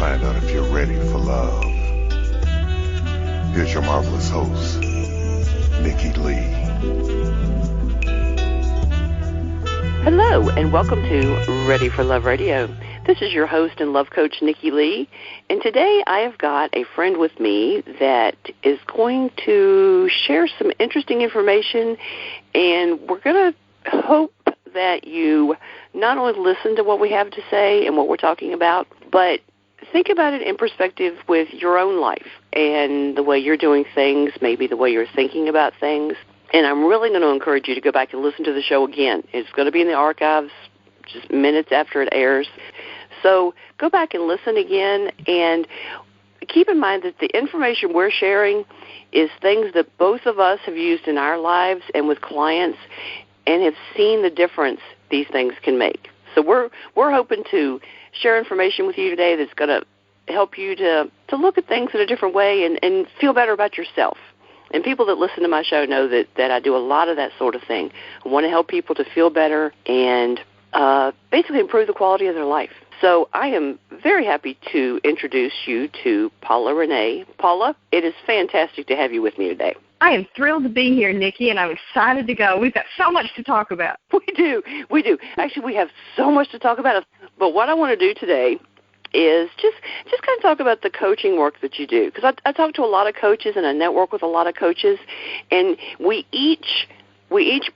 find out if you're ready for love. Here's your marvelous host, Nikki Lee. Hello, and welcome to Ready for Love Radio. This is your host and love coach, Nikki Lee, and today I have got a friend with me that is going to share some interesting information, and we're going to hope that you not only listen to what we have to say and what we're talking about, but think about it in perspective with your own life and the way you're doing things, maybe the way you're thinking about things. And I'm really going to encourage you to go back and listen to the show again. It's going to be in the archives just minutes after it airs. So go back and listen again, and keep in mind that the information we're sharing is things that both of us have used in our lives and with clients and have seen the difference these things can make. So we're hoping to share information with you today that's going to help you to look at things in a different way and feel better about yourself. And people that listen to my show know that I do a lot of that sort of thing. I want to help people to feel better and basically improve the quality of their life. So I am very happy to introduce you to Paula Renaye. Paula, it is fantastic to have you with me today. I am thrilled to be here, Nikki, and I'm excited to go. We've got so much to talk about. We do. Actually, we have so much to talk about. But what I want to do today is just kind of talk about the coaching work that you do. Because I talk to a lot of coaches and I network with a lot of coaches, and we each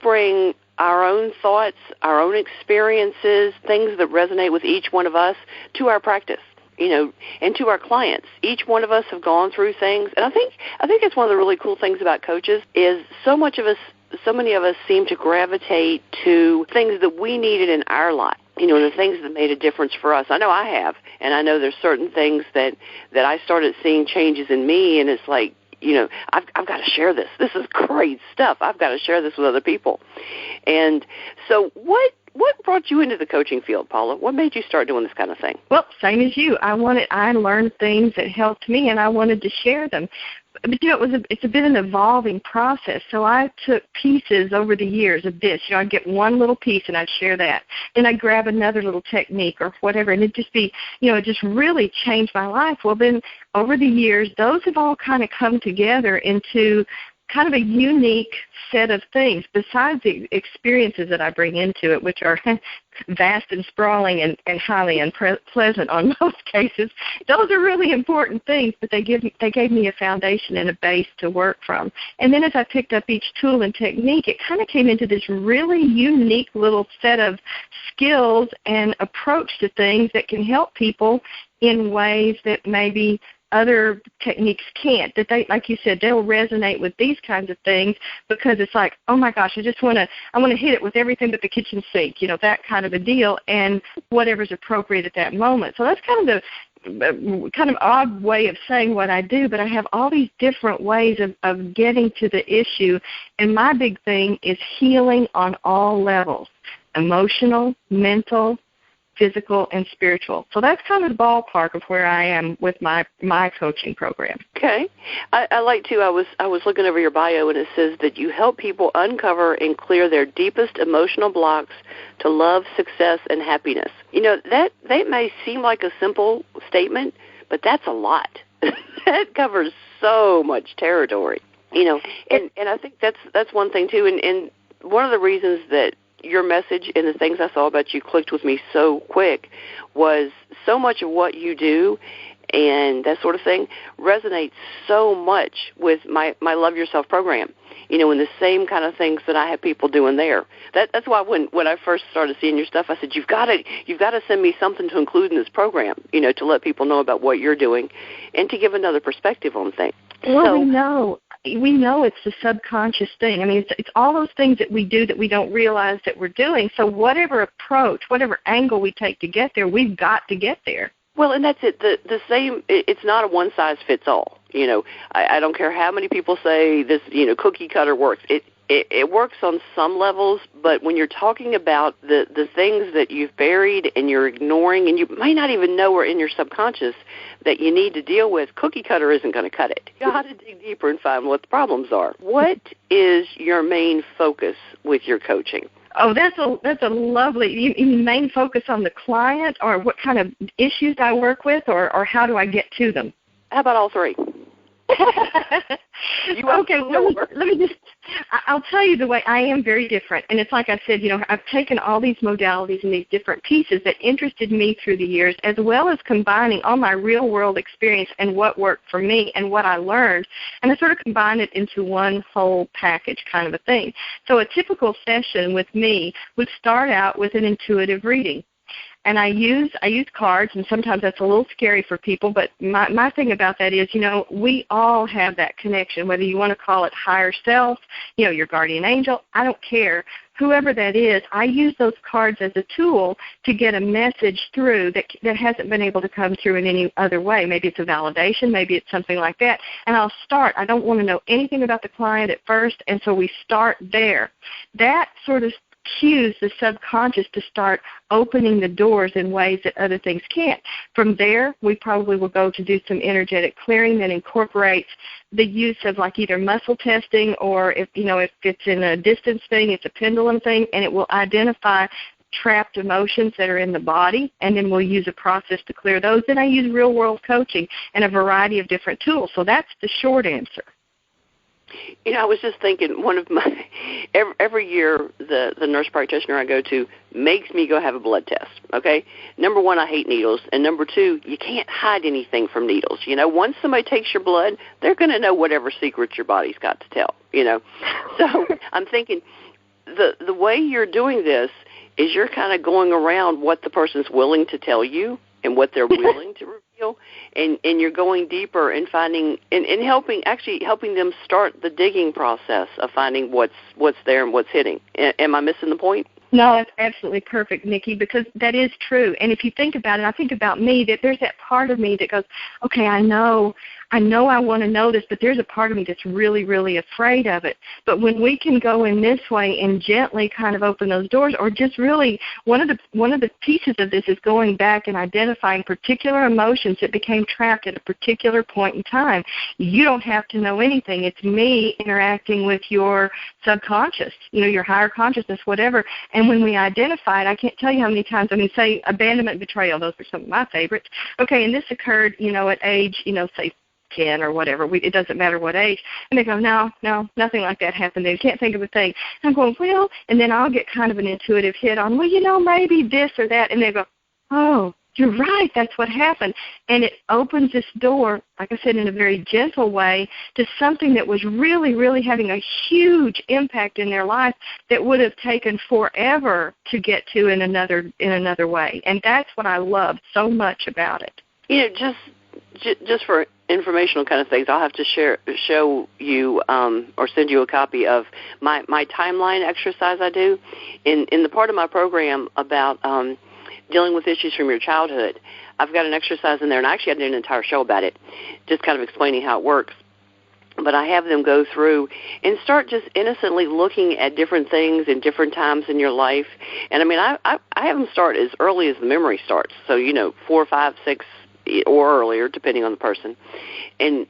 bring our own thoughts, our own experiences, things that resonate with each one of us to our practice, and to our clients. Each one of us have gone through things, and I think it's one of the really cool things about coaches is so many of us seem to gravitate to things that we needed in our life, the things that made a difference for us. I know I have, and I know there's certain things that I started seeing changes in me, and it's like, I've got to share this. This is great stuff. I've got to share this with other people. And so what brought you into the coaching field, Paula? What made you start doing this kind of thing? Well, same as you. I learned things that helped me, and I wanted to share them. But, it's a bit an evolving process. So I took pieces over the years of this. I'd get one little piece, and I'd share that. Then I'd grab another little technique or whatever, and it'd just be, it just really changed my life. Well, then over the years, those have all kind of come together into kind of a unique set of things besides the experiences that I bring into it, which are vast and sprawling and highly unpleasant on most cases. Those are really important things, but they gave me a foundation and a base to work from. And then as I picked up each tool and technique, it kind of came into this really unique little set of skills and approach to things that can help people in ways that maybe other techniques can't, that they, like you said, they'll resonate with these kinds of things because it's like, oh my gosh, I want to hit it with everything but the kitchen sink, that kind of a deal, and whatever's appropriate at that moment. So that's kind of the odd way of saying what I do, but I have all these different ways of getting to the issue, and my big thing is healing on all levels, emotional, mental, physical, and spiritual. So that's kind of the ballpark of where I am with my coaching program. Okay. I like to, I was looking over your bio, and it says that you help people uncover and clear their deepest emotional blocks to love, success, and happiness. That may seem like a simple statement, but that's a lot. That covers so much territory. And I think that's one thing too, and one of the reasons that your message and the things I saw about you clicked with me so quick was so much of what you do and that sort of thing resonates so much with my Love Yourself program, and the same kind of things that I have people doing there. That's why when I first started seeing your stuff, I said, you've got to send me something to include in this program, to let people know about what you're doing and to give another perspective on things. Well, we know it's the subconscious thing. I mean, it's all those things that we do that we don't realize that we're doing. So whatever approach, whatever angle we take to get there, we've got to get there. Well, and that's it. The same. It's not a one size fits all. I don't care how many people say this. Cookie cutter works. It works on some levels, but when you're talking about the things that you've buried and you're ignoring, and you may not even know are in your subconscious that you need to deal with, cookie cutter isn't going to cut it. You got to dig deeper and find what the problems are. What is your main focus with your coaching? Oh, that's a lovely. You main focus on the client, or what kind of issues I work with, or how do I get to them? How about all three? Okay, let me just, I'll tell you the way I am very different. And it's like I said, I've taken all these modalities and these different pieces that interested me through the years, as well as combining all my real world experience and what worked for me and what I learned. And I sort of combine it into one whole package kind of a thing. So a typical session with me would start out with an intuitive reading. And I use cards, and sometimes that's a little scary for people, but my thing about that is, we all have that connection, whether you want to call it higher self, your guardian angel, I don't care. Whoever that is, I use those cards as a tool to get a message through that hasn't been able to come through in any other way. Maybe it's a validation, maybe it's something like that. And I'll start. I don't want to know anything about the client at first, and so we start there. That sort of cues the subconscious to start opening the doors in ways that other things can't. From there, we probably will go to do some energetic clearing that incorporates the use of like either muscle testing, or if it's in a distance thing, it's a pendulum thing, and it will identify trapped emotions that are in the body, and then we'll use a process to clear those. Then I use real-world coaching and a variety of different tools. So that's the short answer. I was just thinking, one of my every year the nurse practitioner I go to makes me go have a blood test. Okay, number one, I hate needles, and number two, you can't hide anything from needles. Once somebody takes your blood, they're going to know whatever secrets your body's got to tell. So I'm thinking the way you're doing this is you're kind of going around what the person's willing to tell you and what they're willing to reveal, and you're going deeper and finding and helping them start the digging process of finding what's there and what's hidden. Am I missing the point? No, that's absolutely perfect, Nikki, because that is true. And if you think about it, I think about me, that there's that part of me that goes, okay, I know I want to know this, but there's a part of me that's really, really afraid of it. But when we can go in this way and gently kind of open those doors, or just really one of the pieces of this is going back and identifying particular emotions that became trapped at a particular point in time. You don't have to know anything. It's me interacting with your subconscious, your higher consciousness, whatever. And when we identify it, I can't tell you how many times, say abandonment, betrayal, those are some of my favorites. Okay, and this occurred, at age, say 10 or whatever. It doesn't matter what age. And they go, no, nothing like that happened. They can't think of a thing. And I'm going, well, and then I'll get kind of an intuitive hit on, well, maybe this or that. And they go, oh, you're right, that's what happened. And it opens this door, like I said, in a very gentle way, to something that was really, really having a huge impact in their life that would have taken forever to get to in another way. And that's what I love so much about it. Just for informational kind of things, I'll have to show you or send you a copy of my timeline exercise I do in the part of my program about dealing with issues from your childhood. I've got an exercise in there, and actually I did an entire show about it, just kind of explaining how it works. But I have them go through and start just innocently looking at different things in different times in your life. And I have them start as early as the memory starts, so 4, 5, 6, or earlier, depending on the person, and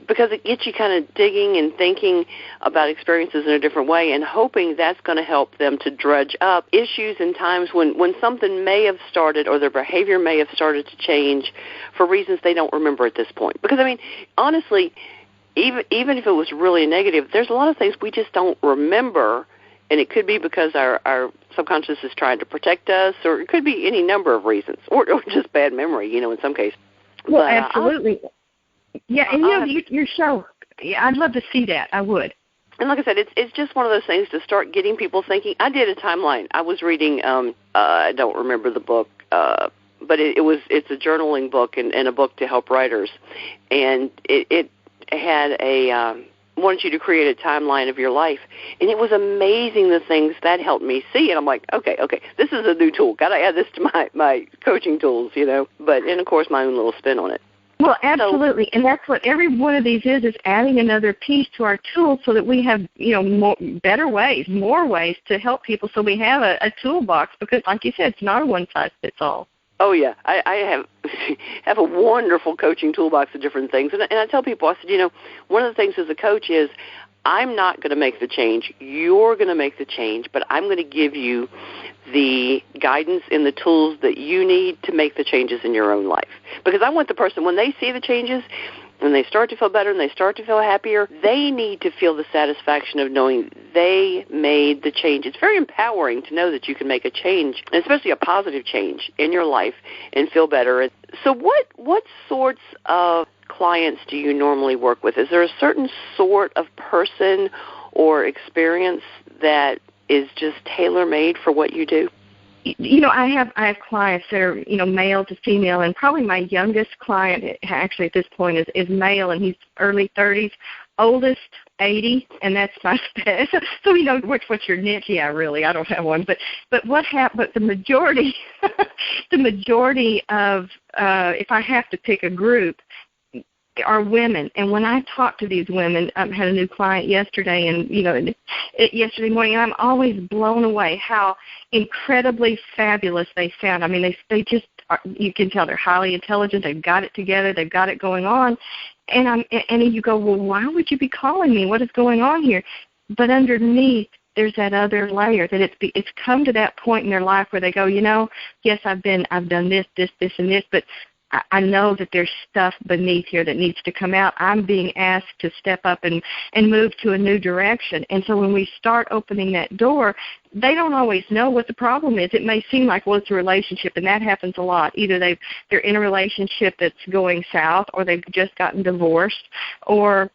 because it gets you kind of digging and thinking about experiences in a different way, and hoping that's going to help them to dredge up issues and times when something may have started or their behavior may have started to change for reasons they don't remember at this point. Because honestly, even if it was really negative, there's a lot of things we just don't remember. And it could be because our subconscious is trying to protect us, or it could be any number of reasons, or just bad memory, in some cases. Well, absolutely. And your show, I'd love to see that. I would. And like I said, it's just one of those things to start getting people thinking. I did a timeline. I was reading, I don't remember the book, but it's a journaling book and a book to help writers, and it had wanted you to create a timeline of your life, and it was amazing the things that helped me see. And I'm like, okay, this is a new tool. Got to add this to my coaching tools, But and of course my own little spin on it. Well, absolutely, and that's what every one of these is adding another piece to our tools so that we have better ways, more ways to help people. So we have a toolbox, because, like you said, it's not a one size fits all. Oh, yeah. I have a wonderful coaching toolbox of different things. And I tell people, I said, one of the things as a coach is I'm not going to make the change. You're going to make the change, but I'm going to give you the guidance and the tools that you need to make the changes in your own life. Because I want the person, when they see the changes, when they start to feel better and they start to feel happier, they need to feel the satisfaction of knowing they made the change. It's very empowering to know that you can make a change, and especially a positive change in your life, and feel better. So what sorts of clients do you normally work with? Is there a certain sort of person or experience that is just tailor-made for what you do? I have clients that are, male to female, and probably my youngest client actually at this point is male, and he's early 30s, oldest 80, and that's my special. So, what's your niche? Yeah, really, I don't have one. But the majority, the majority of, if I have to pick a group, are women. And when I talk to these women, I had a new client yesterday, and yesterday morning, I'm always blown away how incredibly fabulous they sound. I mean, they just are, you can tell they're highly intelligent. They've got it together. They've got it going on. And you go, well, why would you be calling me? What is going on here? But underneath, there's that other layer that it's come to that point in their life where they go, yes, I've done this, and this, but I know that there's stuff beneath here that needs to come out. I'm being asked to step up and move to a new direction. And so when we start opening that door, they don't always know what the problem is. It may seem like, well, it's a relationship, and that happens a lot. Either they're in a relationship that's going south, or they've just gotten divorced, or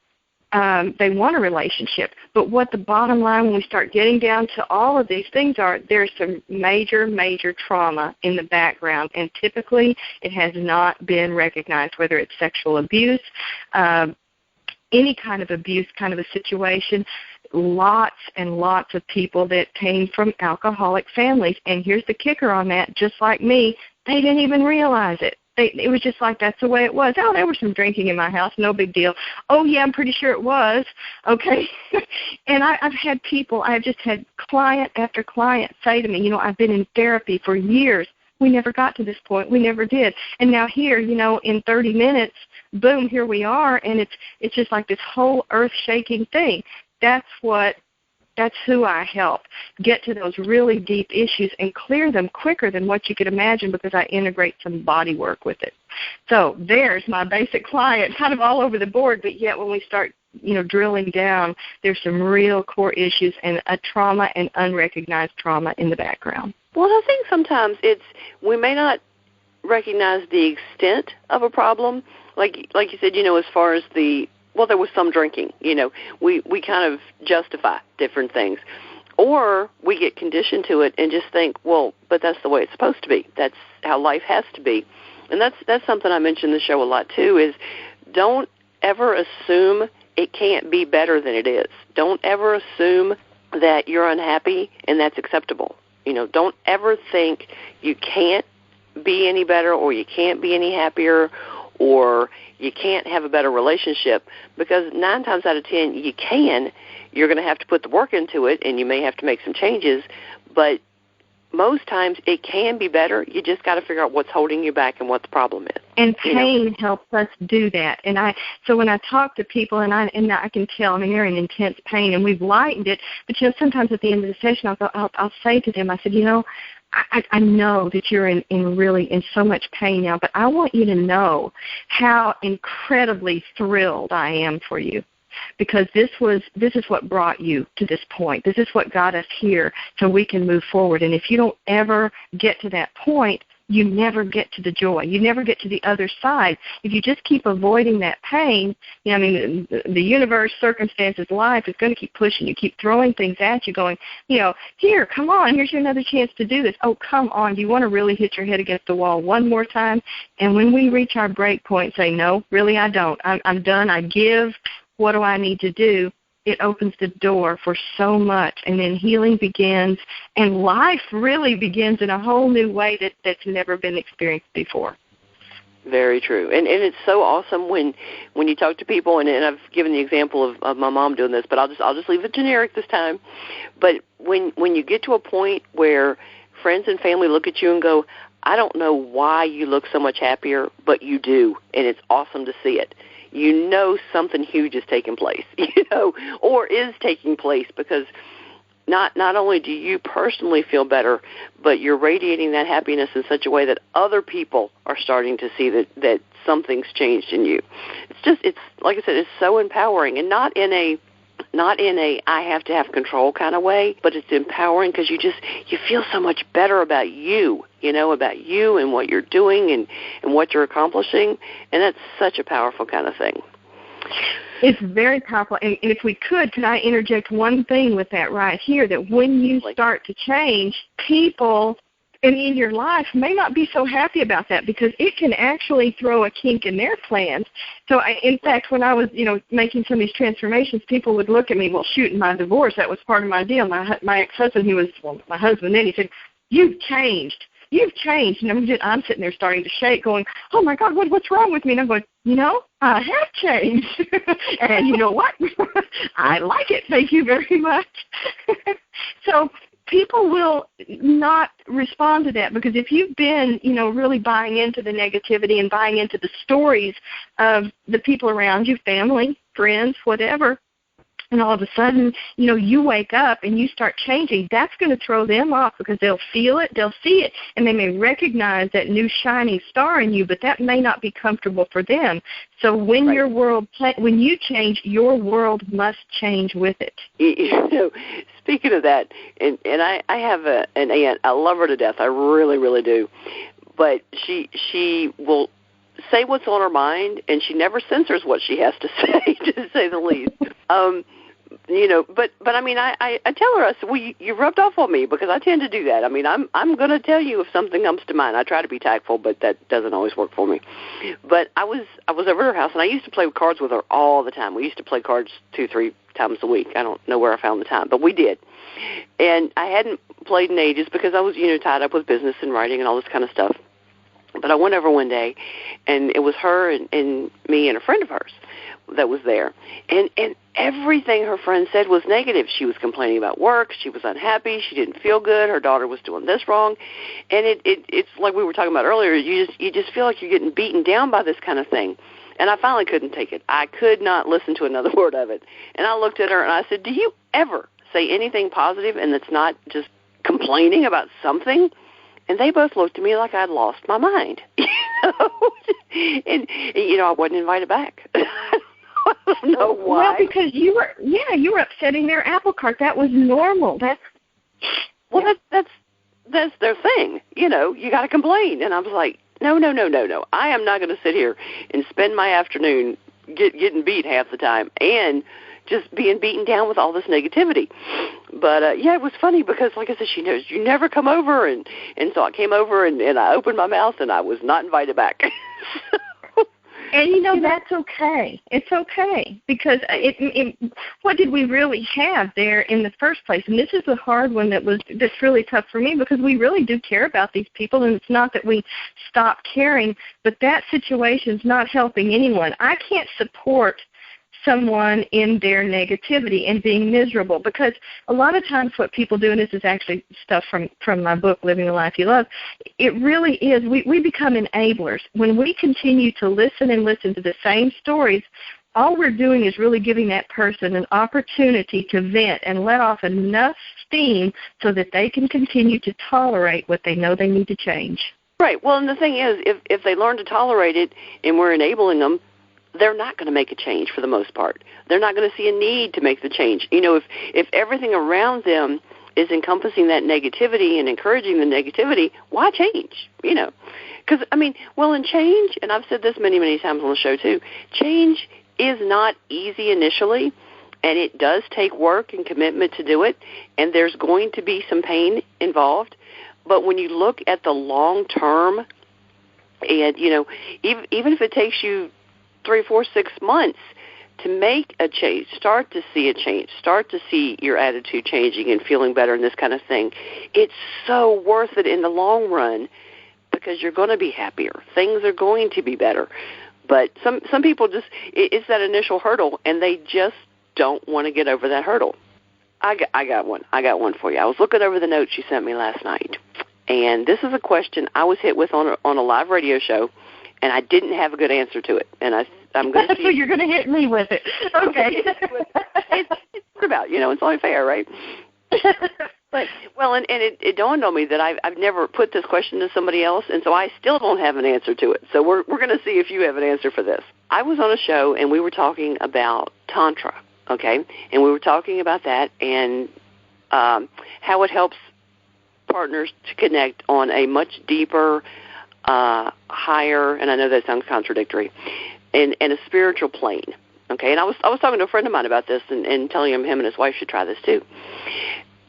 they want a relationship. But what the bottom line, when we start getting down to all of these things, there's some major, major trauma in the background, and typically it has not been recognized, whether it's sexual abuse, any kind of abuse kind of a situation. Lots and lots of people that came from alcoholic families. And here's the kicker on that, just like me, they didn't even realize it. It was just like that's the way it was. Oh, there was some drinking in my house, no big deal. Oh, yeah, I'm pretty sure it was. Okay. And I've had client after client say to me, I've been in therapy for years. We never got to this point. We never did. And now here, in 30 minutes, boom, here we are, and it's just like this whole earth-shaking thing. That's who I help get to those really deep issues and clear them quicker than what you could imagine, because I integrate some body work with it. So there's my basic client, kind of all over the board, but yet when we start, drilling down, there's some real core issues and a trauma and unrecognized trauma in the background. Well, I think sometimes we may not recognize the extent of a problem, like you said, as far as there was some drinking, we kind of justify different things. Or we get conditioned to it and just think, well, but that's the way it's supposed to be. That's how life has to be. And that's something I mention in the show a lot, too, is don't ever assume it can't be better than it is. Don't ever assume that you're unhappy and that's acceptable. Don't ever think you can't be any better, or you can't be any happier, or you can't have a better relationship, because 9 times out of 10 you can. You're going to have to put the work into it, and you may have to make some changes, but most times it can be better. You just got to figure out what's holding you back and what the problem is. And pain helps us do that. And so when I talk to people, and I can tell, they're in intense pain, and we've lightened it, but sometimes at the end of the session I'll say to them, I said, I know that you're in so much pain now, but I want you to know how incredibly thrilled I am for you, because this is what brought you to this point. This is what got us here, so we can move forward. And if you don't ever get to that point, you never get to the joy. You never get to the other side. If you just keep avoiding that pain, the universe, circumstances, life is going to keep pushing you, keep throwing things at you, going, here, come on, here's your another chance to do this. Oh, come on, do you want to really hit your head against the wall one more time? And when we reach our break point, say, no, really I don't. I'm done. I give. What do I need to do? It opens the door for so much, and then healing begins, and life really begins in a whole new way that's never been experienced before. Very true. And it's so awesome when you talk to people, and I've given the example of my mom doing this, but I'll just leave it generic this time. But when you get to a point where friends and family look at you and go, I don't know why you look so much happier, but you do, and it's awesome to see it. you know something huge is taking place, or is taking place, because not only do you personally feel better, but you're radiating that happiness in such a way that other people are starting to see that something's changed in you. It's like I said, it's so empowering, and not in a I have to have control kind of way, but it's empowering because you feel so much better about you, about you and what you're doing and what you're accomplishing, and that's such a powerful kind of thing. It's very powerful, and if we could I interject one thing with that right here, that when you start to change, people in your life may not be so happy about that, because it can actually throw a kink in their plans. So, in fact, when I was, making some of these transformations, people would look at me, well, shoot, in my divorce, that was part of my deal. My ex-husband, he was, my husband then, he said, you've changed. And I'm sitting there starting to shake, going, oh, my God, what's wrong with me? And I'm going, I have changed. And you know what? I like it. Thank you very much. So people will not respond to that, because if you've been, really buying into the negativity and buying into the stories of the people around you, family, friends, whatever, and all of a sudden, you wake up and you start changing, that's going to throw them off, because they'll feel it, they'll see it, and they may recognize that new shining star in you, but that may not be comfortable for them. So when when you change, your world must change with it. Speaking of that, and I have an aunt, I love her to death, I really, really do, but she will say what's on her mind, and she never censors what she has to say, to say the least. But I mean, I tell her, I said, well, you rubbed off on me, because I tend to do that. I mean, I'm going to tell you if something comes to mind. I try to be tactful, but that doesn't always work for me. But I was over at her house, and I used to play cards with her all the time. We used to play cards 2-3 times a week. I don't know where I found the time, but we did. And I hadn't played in ages, because I was, tied up with business and writing and all this kind of stuff. But I went over one day, and it was her and me and a friend of hers that was there. And everything her friend said was negative. She was complaining about work. She was unhappy. She didn't feel good. Her daughter was doing this wrong. And it's like we were talking about earlier, you just feel like you're getting beaten down by this kind of thing. And I finally couldn't take it. I could not listen to another word of it. And I looked at her and I said, do you ever say anything positive and it's not just complaining about something? And they both looked at me like I'd lost my mind. And I wasn't invited back. I don't know why. Well, because you were upsetting their apple cart. That was normal. That's their thing. You got to complain. And I was like, no. I am not going to sit here and spend my afternoon getting beat half the time and just being beaten down with all this negativity. But, it was funny because, like I said, she knows you never come over. And so I came over and I opened my mouth and I was not invited back. And, that's okay. It's okay, because what did we really have there in the first place? And this is the hard one that's really tough for me, because we really do care about these people, and it's not that we stop caring, but that situation's not helping anyone. I can't support someone in their negativity and being miserable, because a lot of times what people do, and this is actually stuff from my book, Living the Life You Love, it really is, we become enablers. When we continue to listen to the same stories, all we're doing is really giving that person an opportunity to vent and let off enough steam so that they can continue to tolerate what they know they need to change. Right. Well, and the thing is, if they learn to tolerate it and we're enabling them, they're not going to make a change for the most part. They're not going to see a need to make the change. If everything around them is encompassing that negativity and encouraging the negativity, why change? Because, in change, and I've said this many, many times on the show too, change is not easy initially, and it does take work and commitment to do it, and there's going to be some pain involved. But when you look at the long term, and, even if it takes you 3, 4, 6 months to make a change, start to see a change, start to see your attitude changing and feeling better and this kind of thing, it's so worth it in the long run, because you're going to be happier. Things are going to be better. But some people just, it's that initial hurdle, and they just don't want to get over that hurdle. I got one. I got one for you. I was looking over the notes you sent me last night, and this is a question I was hit with on a live radio show, and I didn't have a good answer to it. And I'm going to see. So you're going to hit me with it. Okay. It's about, it's only fair, right? But and it dawned on me that I've never put this question to somebody else, and so I still don't have an answer to it. So we're going to see if you have an answer for this. I was on a show, and we were talking about Tantra, okay? And we were talking about that and how it helps partners to connect on a much deeper, higher, and I know that sounds contradictory, and a spiritual plane, okay? And I was talking to a friend of mine about this and telling him and his wife should try this too.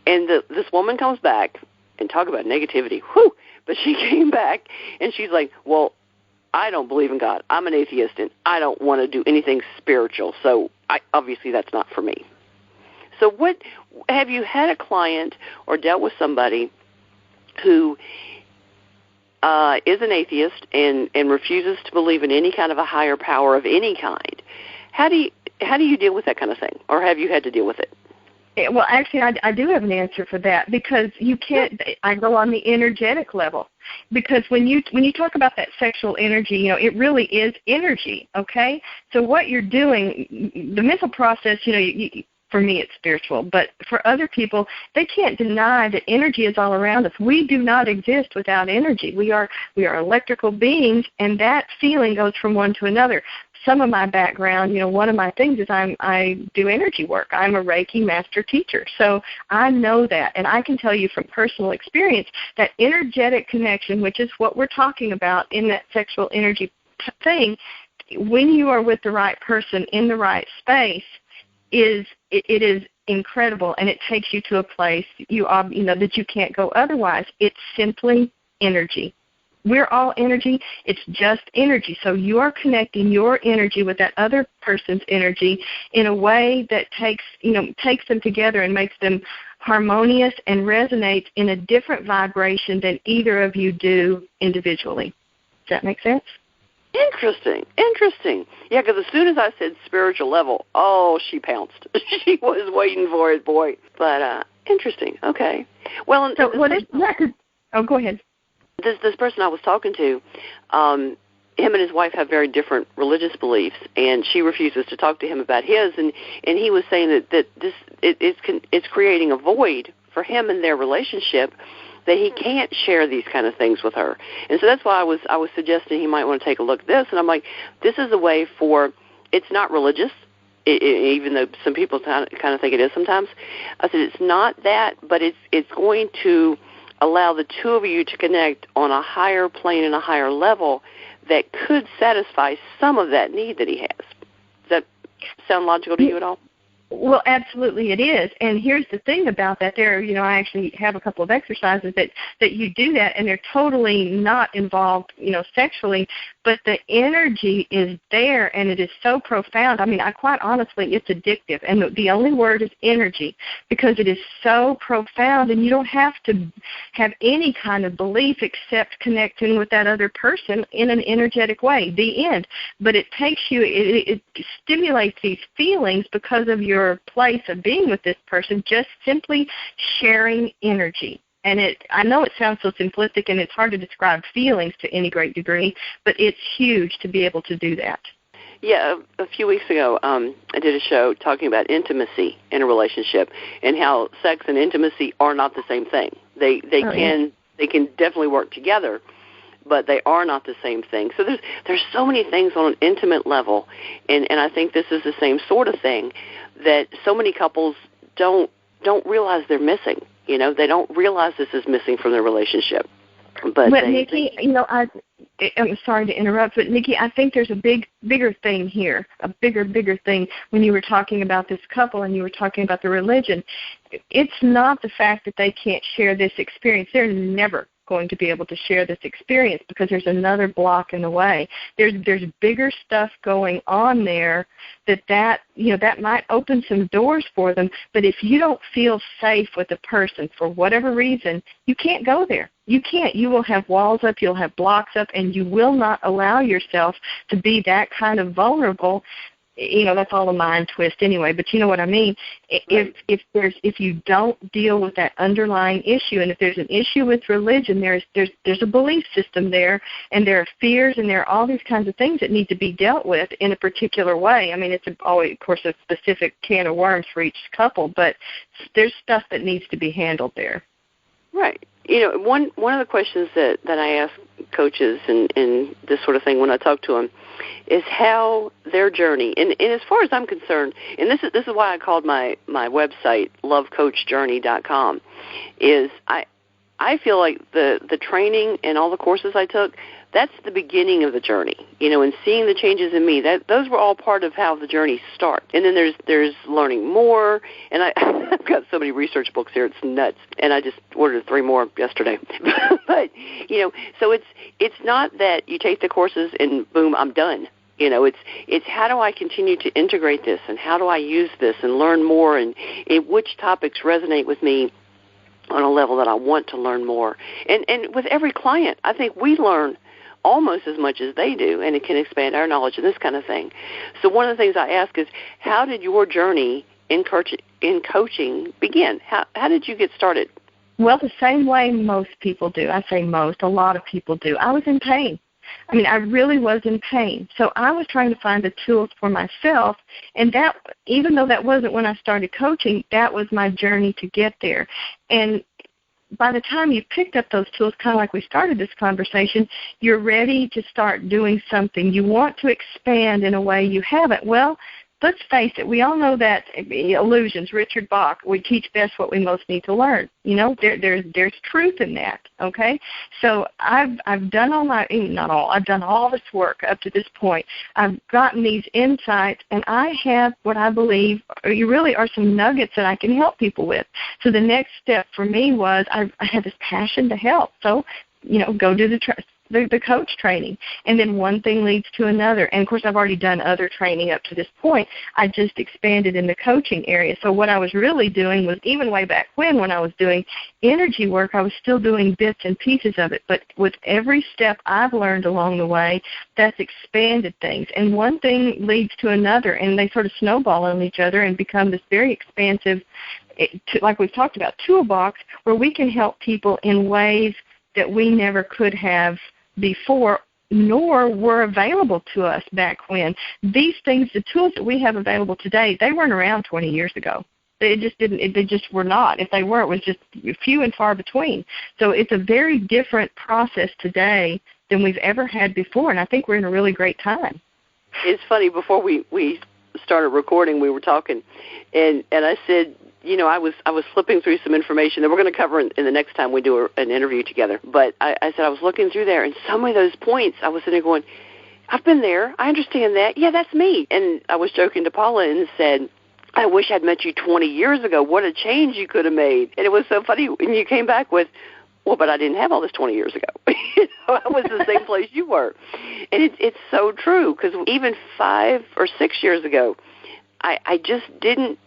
And this woman comes back, and talk about negativity, but she came back, and she's like, well, I don't believe in God. I'm an atheist, and I don't want to do anything spiritual, so obviously that's not for me. So have you had a client or dealt with somebody who is an atheist and refuses to believe in any kind of a higher power of any kind? How do you deal with that kind of thing, or have you had to deal with it? Well, actually, I do have an answer for that, because you can't. I go on the energetic level, because when you talk about that sexual energy, it really is energy. Okay, so what you're doing, the mental process, for me it's spiritual, but for other people, they can't deny that energy is all around us. We do not exist without energy. We are electrical beings, and that feeling goes from one to another. Some of my background, one of my things is I do energy work. I'm a Reiki master teacher, so I know that, and I can tell you from personal experience that energetic connection, which is what we're talking about in that sexual energy thing, when you are with the right person in the right space, it is incredible, and it takes you to a place that you can't go otherwise. It's simply energy. We're all energy. It's just energy. So you are connecting your energy with that other person's energy in a way that takes them together and makes them harmonious and resonates in a different vibration than either of you do individually. Does that make sense? Interesting. Yeah, because as soon as I said spiritual level, she pounced. She was waiting for it, boy. But interesting. Okay. Well, so what is that? Go ahead. This person I was talking to, him and his wife have very different religious beliefs, and she refuses to talk to him about his. And he was saying that it's creating a void for him in their relationship, that he can't share these kind of things with her. And so that's why I was suggesting he might want to take a look at this. And I'm like, this is a way for, it's not religious, even though some people kind of think it is sometimes. I said it's not that, but it's going to allow the two of you to connect on a higher plane and a higher level that could satisfy some of that need that he has. Does that sound logical to you at all? Well, absolutely it is. And here's the thing about that. I actually have a couple of exercises that you do that, and they're totally not involved, sexually, but the energy is there, and it is so profound. I mean, quite honestly, it's addictive. And the only word is energy, because it is so profound, and you don't have to have any kind of belief except connecting with that other person in an energetic way, the end. But it takes you, it stimulates these feelings because of your place of being with this person, just simply sharing energy. And I know it sounds so simplistic, and it's hard to describe feelings to any great degree, but it's huge to be able to do that. Yeah, a few weeks ago, I did a show talking about intimacy in a relationship and how sex and intimacy are not the same thing. They can definitely work together, but they are not the same thing. So there's so many things on an intimate level, and I think this is the same sort of thing that so many couples don't realize they're missing. They don't realize this is missing from their relationship. But Nikki, I'm sorry to interrupt, but Nikki, I think there's a bigger thing here, a bigger thing when you were talking about this couple and you were talking about the religion. It's not the fact that they can't share this experience. They're never going to be able to share this experience because there's another block in the way. There's bigger stuff going on there that might open some doors for them, but if you don't feel safe with a person for whatever reason, you can't go there. You can't. You will have walls up, you'll have blocks up, and you will not allow yourself to be that kind of vulnerable that's all a mind twist anyway, but you know what I mean. Right. If you don't deal with that underlying issue, and if there's an issue with religion, there's a belief system there, and there are fears, and there are all these kinds of things that need to be dealt with in a particular way. I mean, it's always, of course, a specific can of worms for each couple, but there's stuff that needs to be handled there. Right. One of the questions that I ask coaches and this sort of thing when I talk to them is how their journey, and as far as I'm concerned, and this is why I called my website lovecoachjourney.com, is I feel like the training and all the courses I took, that's the beginning of the journey, and seeing the changes in me, those were all part of how the journey starts. And then there's learning more, and I've got so many research books here, it's nuts, and I just ordered 3 more yesterday. But, so it's not that you take the courses and boom, I'm done. It's how do I continue to integrate this, and how do I use this and learn more, and which topics resonate with me on a level that I want to learn more. And with every client, I think we learn almost as much as they do, and it can expand our knowledge and this kind of thing. So one of the things I ask is, how did your journey in coaching begin? How did you get started? Well, the same way most people do. I say most, a lot of people do. I was in pain. I mean, I really was in pain. So I was trying to find the tools for myself, and that, even though that wasn't when I started coaching, that was my journey to get there. And by the time you picked up those tools, kind of like we started this conversation, you're ready to start doing something. You want to expand in a way you haven't. Well, let's face it, we all know that illusions, Richard Bach, we teach best what we most need to learn. There's truth in that, okay? So I've done I've done all this work up to this point. I've gotten these insights, and I have what I believe really are some nuggets that I can help people with. So the next step for me was I had this passion to help. So, go do the coach training, and then one thing leads to another. And of course, I've already done other training up to this point. I just expanded in the coaching area. So what I was really doing was, even way back when I was doing energy work, I was still doing bits and pieces of it. But with every step I've learned along the way, that's expanded things. And one thing leads to another, and they sort of snowball on each other and become this very expansive, like we've talked about, toolbox where we can help people in ways that we never could have before, nor were available to us back when. These things, the tools that we have available today, they weren't around 20 years ago. They just were not. If they were, it was just few and far between. So it's a very different process today than we've ever had before, and I think we're in a really great time. It's funny, before we started recording, we were talking, and I said, I was flipping through some information that we're going to cover in the next time we do an interview together. But I said I was looking through there, and some of those points I was sitting there going, I've been there. I understand that. Yeah, that's me. And I was joking to Paula and said, I wish I'd met you 20 years ago. What a change you could have made. And it was so funny. And you came back with, well, but I didn't have all this 20 years ago. I was the same place you were. And it's so true, because even 5 or 6 years ago, I just didn't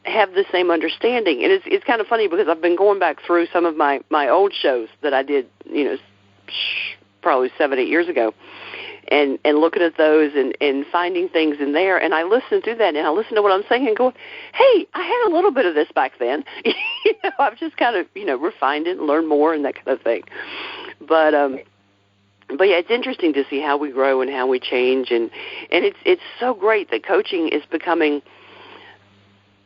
have the same understanding. And it's kind of funny, because I've been going back through some of my old shows that I did, probably 7, 8 years ago, and looking at those and finding things in there. And I listen through that, and I listen to what I'm saying and go, hey, I had a little bit of this back then. I've just kind of, refined it and learned more and that kind of thing. But yeah, it's interesting to see how we grow and how we change. And it's so great that coaching is becoming,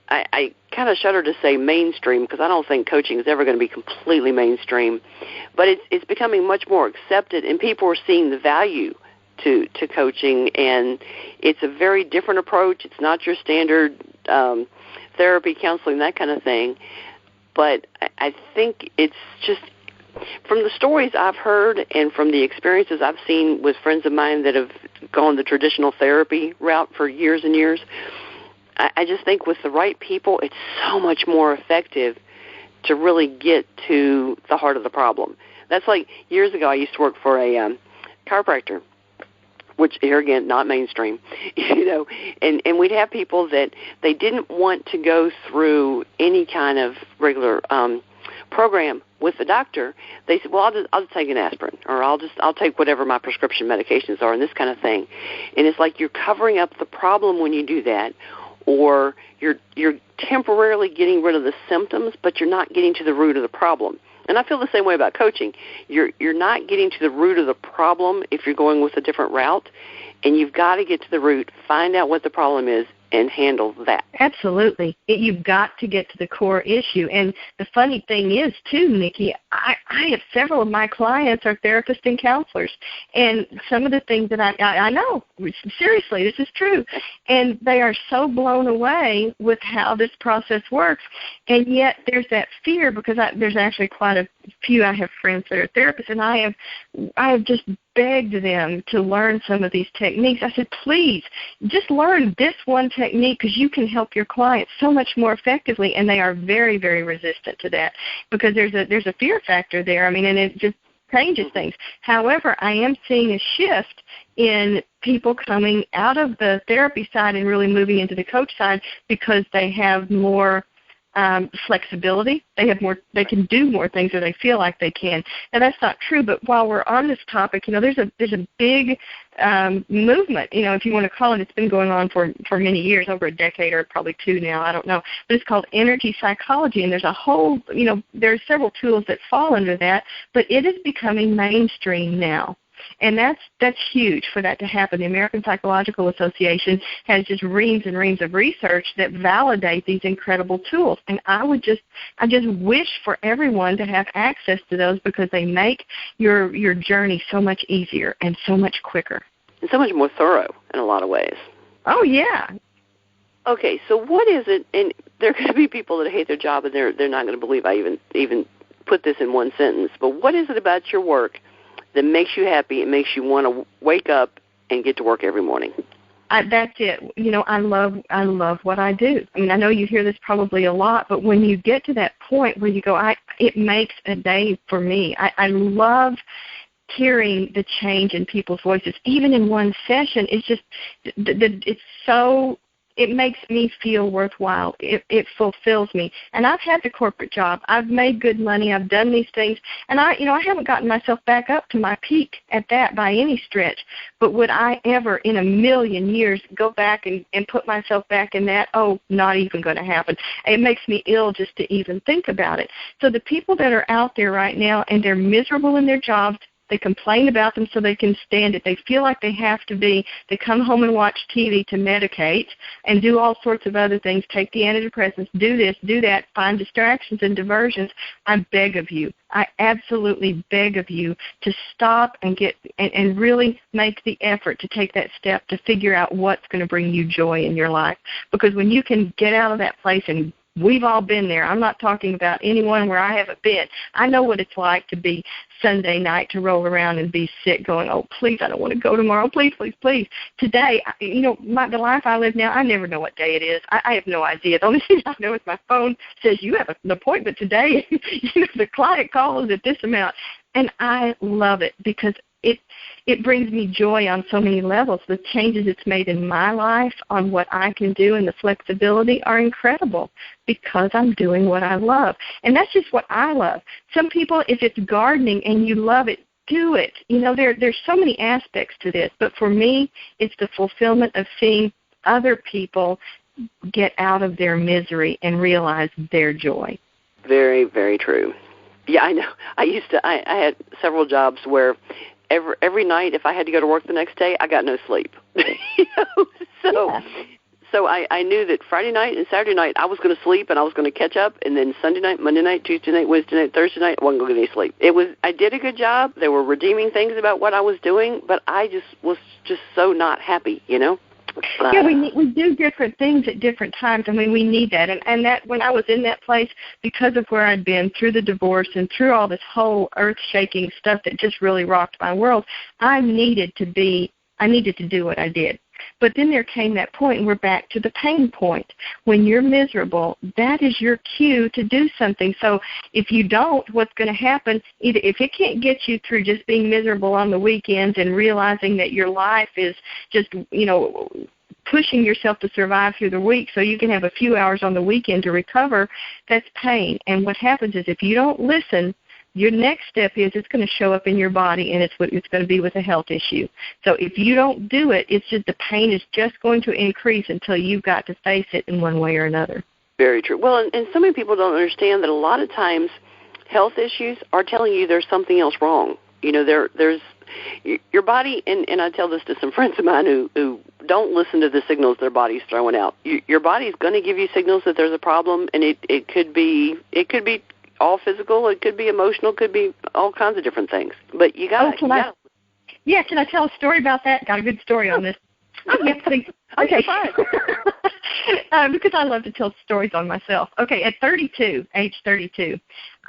I kind of shudder to say mainstream, because I don't think coaching is ever going to be completely mainstream, but it's becoming much more accepted, and people are seeing the value to coaching, and it's a very different approach. It's not your standard therapy, counseling, that kind of thing, but I think it's just, from the stories I've heard and from the experiences I've seen with friends of mine that have gone the traditional therapy route for years and years, I just think with the right people, it's so much more effective to really get to the heart of the problem. That's like years ago, I used to work for a chiropractor, which, here again, not mainstream, and we'd have people that they didn't want to go through any kind of regular program with the doctor, they said, well, I'll just take an aspirin, or I'll take whatever my prescription medications are, and this kind of thing. And it's like you're covering up the problem when you do that, or you're temporarily getting rid of the symptoms, but you're not getting to the root of the problem. And I feel the same way about coaching. You're not getting to the root of the problem if you're going with a different route, and you've got to get to the root, find out what the problem is, and handle that. Absolutely. You've got to get to the core issue. And the funny thing is, too, Nikki, I have several of my clients are therapists and counselors. And some of the things that I know, seriously, this is true. And they are so blown away with how this process works. And yet there's that fear, because there's actually quite a few. I have friends that are therapists, and I have just begged them to learn some of these techniques. I said, please, just learn this one technique, because you can help your clients so much more effectively. And they are very, very resistant to that, because there's a fear factor there. I mean, and it just changes things. However, I am seeing a shift in people coming out of the therapy side and really moving into the coach side, because they have more flexibility. They can do more things, or they feel like they can. Now, that's not true, but while we're on this topic, there's a big movement, if you want to call it. It's been going on for many years, over a decade, or probably two now, I don't know. But it's called energy psychology, and there's a whole, there's several tools that fall under that, but it is becoming mainstream now. And that's huge for that to happen. The American Psychological Association has just reams and reams of research that validate these incredible tools. And I just wish for everyone to have access to those, because they make your journey so much easier and so much quicker. And so much more thorough in a lot of ways. Oh, yeah. Okay, so what is it, and there are going to be people that hate their job, and they're not going to believe I even put this in one sentence, but what is it about your work that makes you happy and makes you want to wake up and get to work every morning? That's it. I love what I do. I mean, I know you hear this probably a lot, but when you get to that point where you go, it makes a day for me. I love hearing the change in people's voices. Even in one session, it's just, it's so, it makes me feel worthwhile. It fulfills me. And I've had the corporate job. I've made good money. I've done these things. And I haven't gotten myself back up to my peak at that by any stretch. But would I ever in a million years go back and put myself back in that? Oh, not even going to happen. It makes me ill just to even think about it. So the people that are out there right now and they're miserable in their jobs, they complain about them so they can stand it. They feel like they have to be. They come home and watch TV to medicate and do all sorts of other things, take the antidepressants, do this, do that, find distractions and diversions. I beg of you, I absolutely beg of you to stop and and really make the effort to take that step to figure out what's going to bring you joy in your life. Because when you can get out of that place, and we've all been there. I'm not talking about anyone where I haven't been. I know what it's like to be Sunday night, to roll around and be sick, going, oh, please, I don't want to go tomorrow. Please, please, please. Today, the life I live now, I never know what day it is. I have no idea. The only thing I know is my phone says you have an appointment today. The client call is at this amount. And I love it, because it brings me joy on so many levels. The changes it's made in my life on what I can do and the flexibility are incredible, because I'm doing what I love. And that's just what I love. Some people, if it's gardening and you love it, do it. There's so many aspects to this. But for me, it's the fulfillment of seeing other people get out of their misery and realize their joy. Very, very true. Yeah, I know. I had several jobs where every night, if I had to go to work the next day, I got no sleep. So I knew that Friday night and Saturday night I was going to sleep and I was going to catch up, and then Sunday night, Monday night, Tuesday night, Wednesday night, Thursday night, I wasn't going to get any sleep. I did a good job. There were redeeming things about what I was doing, but I was so not happy, Yeah, we do different things at different times. I mean, we need that. And that when I was in that place, because of where I'd been through the divorce and through all this whole earth-shaking stuff that just really rocked my world, I needed to do what I did. But then there came that point, and we're back to the pain point. When you're miserable, that is your cue to do something. So if you don't, what's going to happen, either if it can't get you through just being miserable on the weekends and realizing that your life is just, pushing yourself to survive through the week so you can have a few hours on the weekend to recover, that's pain. And what happens is if you don't listen, your next step is it's going to show up in your body, and it's going to be with a health issue. So if you don't do it, it's just the pain is just going to increase until you've got to face it in one way or another. Very true. Well, and so many people don't understand that a lot of times health issues are telling you there's something else wrong. You know, there's your body, and I tell this to some friends of mine who don't listen to the signals their body's throwing out. Your body's going to give you signals that there's a problem, and it could be all physical, it could be emotional, it could be all kinds of different things. But you got to. Yeah, can I tell a story about that? Got a good story on this. Oh, yeah, please. Okay. Because I love to tell stories on myself. Okay, at age 32,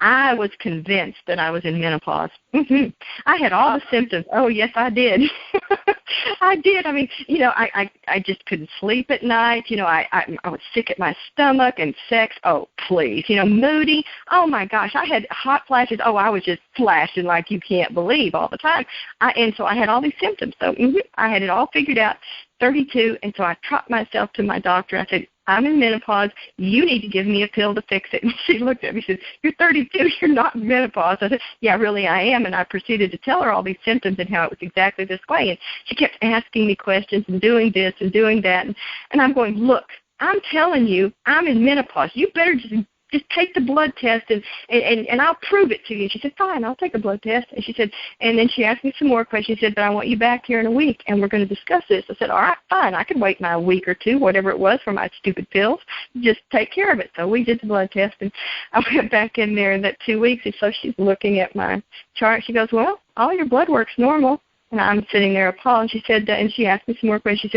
I was convinced that I was in menopause. I had all the symptoms. Oh, yes, I did. I did. I mean, you know, I just couldn't sleep at night. You know, I was sick at my stomach, and sex. Oh, please. You know, moody. Oh, my gosh. I had hot flashes. Oh, I was just flashing like you can't believe all the time. And so I had all these symptoms. So I had it all figured out. 32, and so I talked myself to my doctor. I said, I'm in menopause. You need to give me a pill to fix it. And she looked at me and said, you're 32. You're not in menopause. I said, yeah, really I am. And I proceeded to tell her all these symptoms and how it was exactly this way. And she kept asking me questions and doing this and doing that. And I'm going, look, I'm telling you, I'm in menopause. You better just take the blood test and I'll prove it to you. She said, fine, I'll take a blood test. And she said, and then she asked me some more questions. She said, but I want you back here in a week and we're going to discuss this. I said, all right, fine. I can wait my week or two, whatever it was for my stupid pills. Just take care of it. So we did the blood test and I went back in there in that 2 weeks. And so she's looking at my chart. She goes, well, all your blood work's normal. And I'm sitting there appalled. And she said, and she asked me some more questions.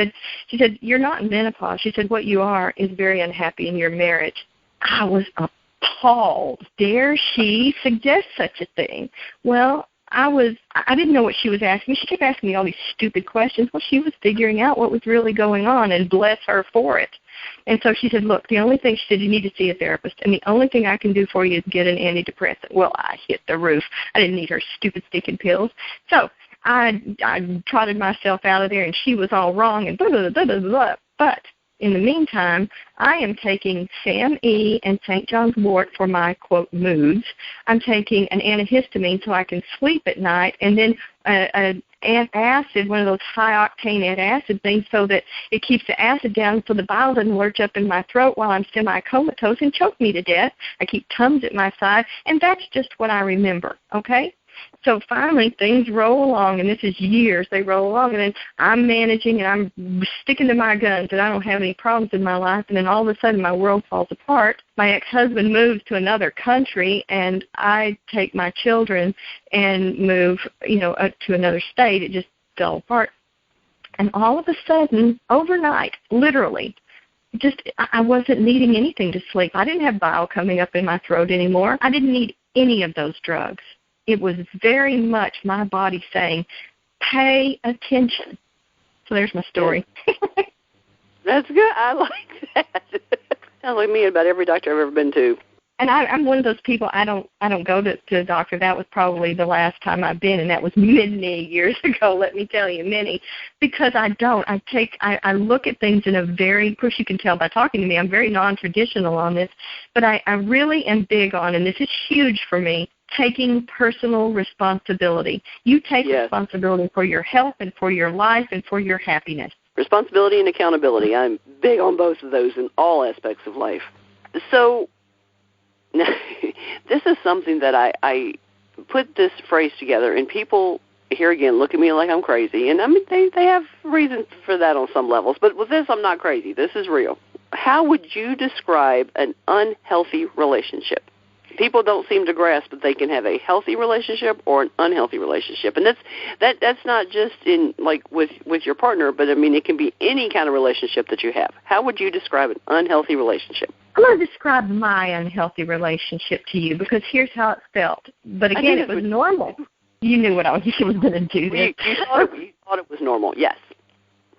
She said, you're not in menopause. She said, what you are is very unhappy in your marriage. I was appalled. Dare she suggest such a thing? Well, I didn't know what she was asking me. She kept asking me all these stupid questions. Well, she was figuring out what was really going on, and bless her for it. And so she said, look, the only thing, she said, you need to see a therapist, and the only thing I can do for you is get an antidepressant. Well, I hit the roof. I didn't need her stupid stinking pills. So I trotted myself out of there, and she was all wrong, and blah, blah, blah, blah, blah. But in the meantime, I am taking Sam E. and St. John's wort for my, quote, moods. I'm taking an antihistamine so I can sleep at night, and then an antacid, one of those high-octane antacid things, so that it keeps the acid down so the bile doesn't lurch up in my throat while I'm semi-comatose and choke me to death. I keep Tums at my side, and that's just what I remember, okay? So finally, things roll along, and this is years. They roll along, and then I'm managing, and I'm sticking to my guns, and I don't have any problems in my life. And then all of a sudden, my world falls apart. My ex-husband moves to another country, and I take my children and move, up to another state. It just fell apart. And all of a sudden, overnight, literally, I wasn't needing anything to sleep. I didn't have bile coming up in my throat anymore. I didn't need any of those drugs. It was very much my body saying, pay attention. So there's my story. That's good. I like that. Sounds like me and about every doctor I've ever been to. And I'm one of those people, I don't go to the doctor. That was probably the last time I've been, and that was many years ago, let me tell you, many. Because I don't. I look at things in a very, of course you can tell by talking to me, I'm very non-traditional on this, but I really am big on, and this is huge for me, taking personal responsibility. You take responsibility for your health and for your life and for your happiness. Responsibility and accountability. I'm big on both of those in all aspects of life. So this is something that I put this phrase together, and people, here again, look at me like I'm crazy. And I mean, they have reasons for that on some levels. But with this, I'm not crazy. This is real. How would you describe an unhealthy relationship? People don't seem to grasp that they can have a healthy relationship or an unhealthy relationship, and that's not just in like with your partner, but I mean it can be any kind of relationship that you have. How would you describe an unhealthy relationship? I'm going to describe my unhealthy relationship to you because here's how it felt. But again, it was normal. You knew what I was going to do. You thought it was normal, yes.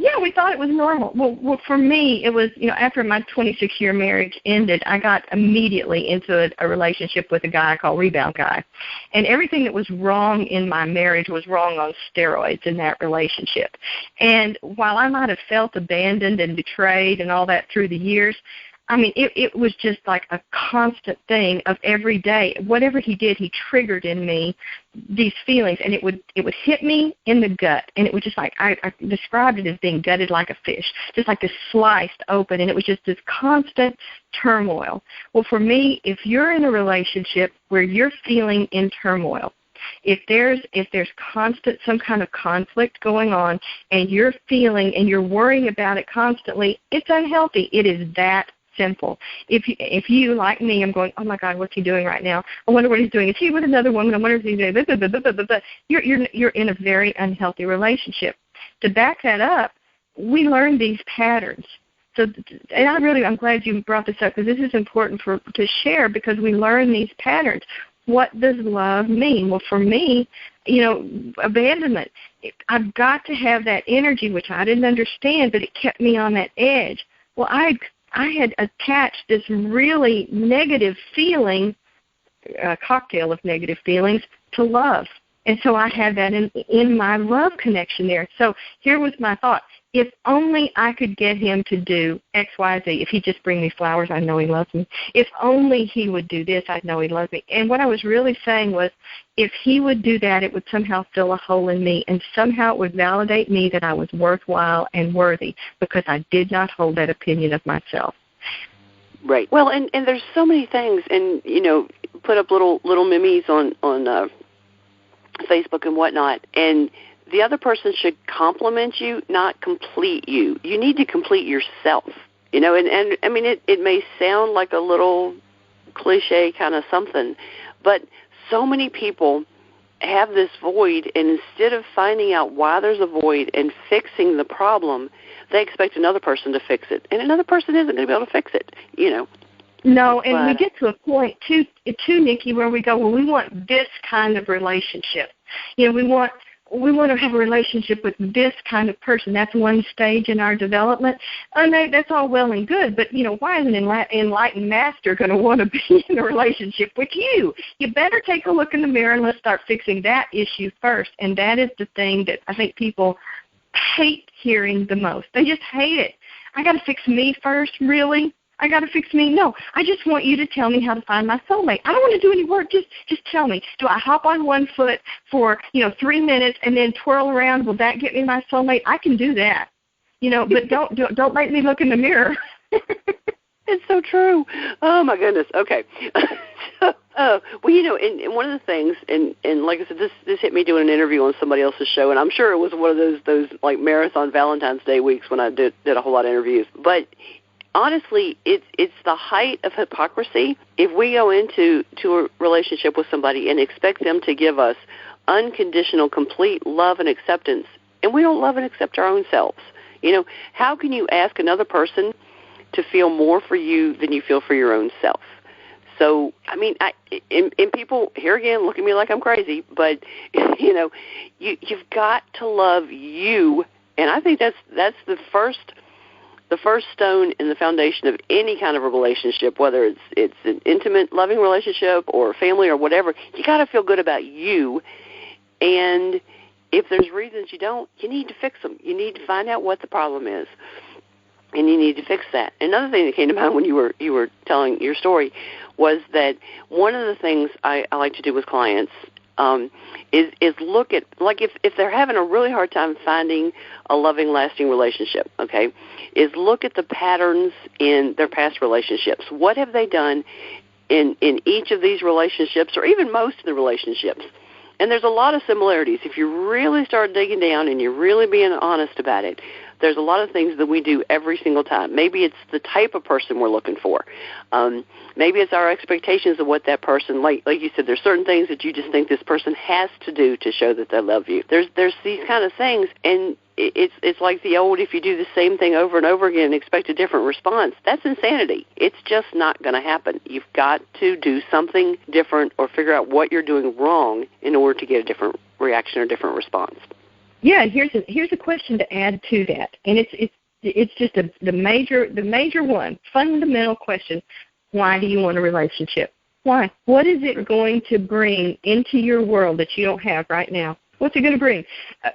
Yeah, we thought it was normal. Well, for me, it was, after my 26-year marriage ended, I got immediately into a relationship with a guy I call Rebound Guy. And everything that was wrong in my marriage was wrong on steroids in that relationship. And while I might have felt abandoned and betrayed and all that through the years, I mean, it was just like a constant thing of every day. Whatever he did, he triggered in me these feelings, and it would hit me in the gut, and it was just like, I described it as being gutted like a fish, just like this sliced open, and it was just this constant turmoil. Well, for me, if you're in a relationship where you're feeling in turmoil, if there's constant some kind of conflict going on, and you're feeling and you're worrying about it constantly, it's unhealthy. It is that simple. If you, like me, I'm going, oh my God, what's he doing right now? I wonder what he's doing. Is he with another woman? I wonder if he's doing blah, blah, blah, blah, blah. You're in a very unhealthy relationship. To back that up, we learn these patterns. So, and I'm glad you brought this up, because this is important to share, because we learn these patterns. What does love mean? Well, for me, abandonment. I've got to have that energy, which I didn't understand, but it kept me on that edge. Well, I had attached this really negative feeling, a cocktail of negative feelings, to love. And so I had that in my love connection there. So here was my thought. If only I could get him to do X, Y, Z. If he'd just bring me flowers, I know he loves me. If only he would do this, I'd know he loves me. And what I was really saying was, if he would do that, it would somehow fill a hole in me, and somehow it would validate me that I was worthwhile and worthy, because I did not hold that opinion of myself. Right. Well, and there's so many things, and, put up little memes on Facebook and whatnot, and the other person should compliment you, not complete you. You need to complete yourself, and I mean, it may sound like a little cliche kind of something, but so many people have this void, and instead of finding out why there's a void and fixing the problem, they expect another person to fix it, and another person isn't going to be able to fix it, No, and we get to a point, too, Nikki, where we go, well, we want this kind of relationship. We want to have a relationship with this kind of person. That's one stage in our development. And that's all well and good, but, why is an enlightened master going to want to be in a relationship with you? You better take a look in the mirror and let's start fixing that issue first. And that is the thing that I think people hate hearing the most. They just hate it. I got to fix me first, really? I got to fix me? No, I just want you to tell me how to find my soulmate. I don't want to do any work. Just tell me. Do I hop on one foot for 3 minutes and then twirl around? Will that get me my soulmate? I can do that. But don't make me look in the mirror. It's so true. Oh my goodness. Okay. And one of the things, and like I said, this hit me doing an interview on somebody else's show, and I'm sure it was one of those like marathon Valentine's Day weeks when I did a whole lot of interviews, but. Honestly, it's the height of hypocrisy if we go into a relationship with somebody and expect them to give us unconditional, complete love and acceptance, and we don't love and accept our own selves. How can you ask another person to feel more for you than you feel for your own self? So, I mean, and people, here again, look at me like I'm crazy, but, you've got to love you, and I think that's the first stone in the foundation of any kind of a relationship, whether it's an intimate, loving relationship or family or whatever. You got to feel good about you, and if there's reasons you don't, you need to fix them. You need to find out what the problem is, and you need to fix that. Another thing that came to mind when you were telling your story was that one of the things I like to do with clients is look at, like, if they're having a really hard time finding a loving, lasting relationship, okay, is look at the patterns in their past relationships. What have they done in each of these relationships, or even most of the relationships? And there's a lot of similarities. If you really start digging down and you're really being honest about it, there's a lot of things that we do every single time. Maybe it's the type of person we're looking for. Maybe it's our expectations of what that person, like you said, there's certain things that you just think this person has to do to show that they love you. There's these kind of things, and it's like the old, if you do the same thing over and over again and expect a different response, that's insanity. It's just not going to happen. You've got to do something different or figure out what you're doing wrong in order to get a different reaction or different response. Yeah, here's a question to add to that, and it's just the major one, fundamental question. Why do you want a relationship? Why? What is it going to bring into your world that you don't have right now? What's it going to bring?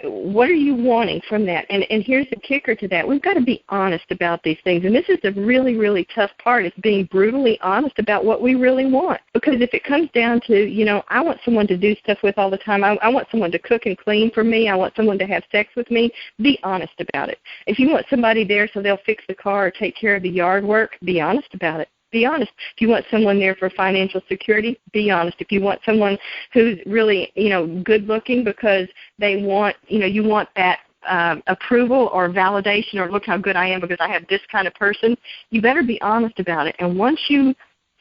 What are you wanting from that? And here's the kicker to that. We've got to be honest about these things. And this is the really, really tough part, is being brutally honest about what we really want. Because if it comes down to, I want someone to do stuff with all the time. I want someone to cook and clean for me. I want someone to have sex with me. Be honest about it. If you want somebody there so they'll fix the car or take care of the yard work, be honest about it. Be honest. If you want someone there for financial security, be honest. If you want someone who's really, good looking because they want, you want that approval or validation, or look how good I am because I have this kind of person, you better be honest about it. And once you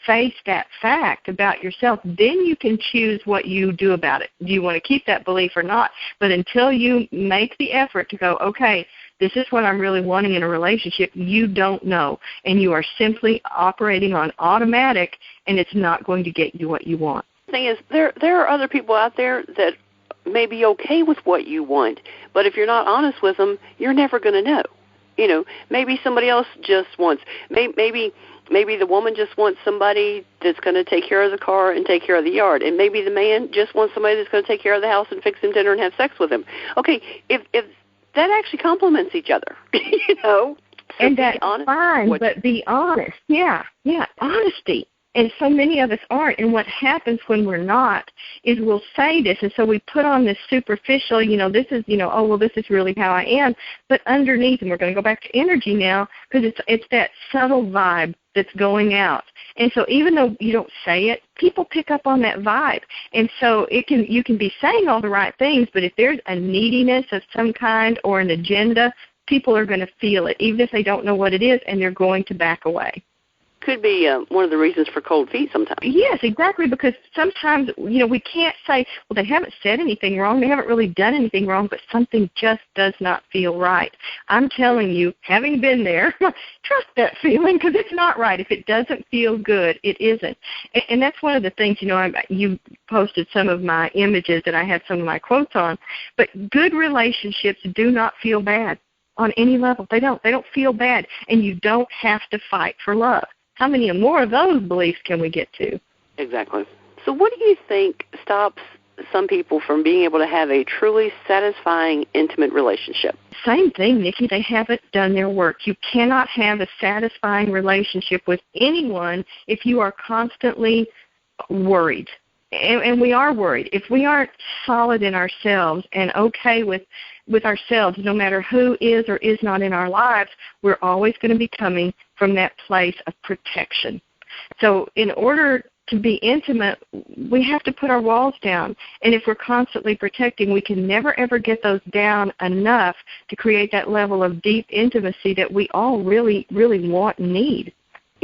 face that fact about yourself, then you can choose what you do about it. Do you want to keep that belief or not? But until you make the effort to go, okay, this is what I'm really wanting in a relationship, you don't know. And you are simply operating on automatic, and it's not going to get you what you want. The thing is, there are other people out there that may be okay with what you want, but if you're not honest with them, you're never going to know. Maybe somebody else just wants, maybe the woman just wants somebody that's going to take care of the car and take care of the yard, and maybe the man just wants somebody that's going to take care of the house and fix him dinner and have sex with him. Okay, if that actually complements each other, So and that's fine, but be honest. Yeah, honesty. And so many of us aren't. And what happens when we're not is we'll say this, and so we put on this superficial, this is, this is really how I am. But underneath, and we're going to go back to energy now, because it's that subtle vibe that's going out. And so even though you don't say it, people pick up on that vibe. And so you can be saying all the right things, but if there's a neediness of some kind or an agenda, people are going to feel it, even if they don't know what it is, and they're going to back away. Could be one of the reasons for cold feet sometimes. Yes, exactly, because sometimes, we can't say, well, they haven't said anything wrong, they haven't really done anything wrong, but something just does not feel right. I'm telling you, having been there, trust that feeling, because it's not right. If it doesn't feel good, it isn't. And that's one of the things, you posted some of my images that I had some of my quotes on, but good relationships do not feel bad on any level. They don't feel bad, and you don't have to fight for love. How many more of those beliefs can we get to? Exactly. So what do you think stops some people from being able to have a truly satisfying, intimate relationship? Same thing, Nikki. They haven't done their work. You cannot have a satisfying relationship with anyone if you are constantly worried. And we are worried. If we aren't solid in ourselves and okay with ourselves, no matter who is or is not in our lives, we're always going to be coming from that place of protection. So in order to be intimate, we have to put our walls down. And if we're constantly protecting, we can never, ever get those down enough to create that level of deep intimacy that we all really, really want and need.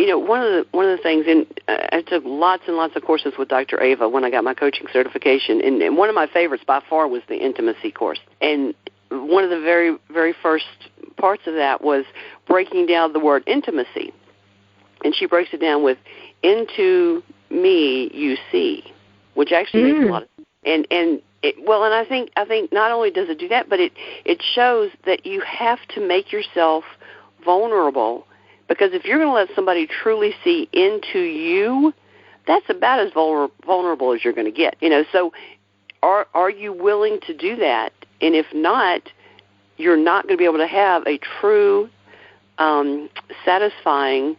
One of the things, and I took lots and lots of courses with Dr. Ava when I got my coaching certification, and one of my favorites by far was the intimacy course. And one of the very, very first parts of that was breaking down the word intimacy. And she breaks it down with, into me you see, which actually makes a lot of sense. And I think not only does it do that, but it shows that you have to make yourself vulnerable. Because if you're going to let somebody truly see into you, that's about as vulnerable as you're going to get. So are you willing to do that? And if not, you're not going to be able to have a true, satisfying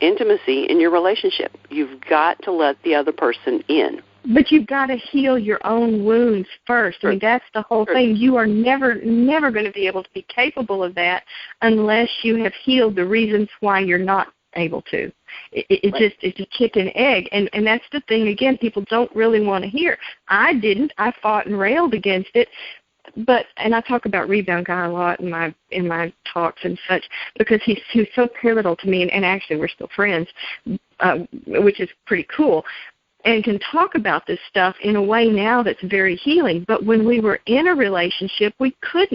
intimacy in your relationship. You've got to let the other person in. But you've got to heal your own wounds first. I mean, that's the whole thing. You are never going to be able to be capable of that unless you have healed the reasons why you're not able to. It's a chicken egg. And that's the thing, again, people don't really want to hear. I didn't. I fought and railed against it. And I talk about Rebound Guy a lot in my talks and such, because he's so pivotal to me, and actually we're still friends, which is pretty cool. And can talk about this stuff in a way now that's very healing. But when we were in a relationship, we could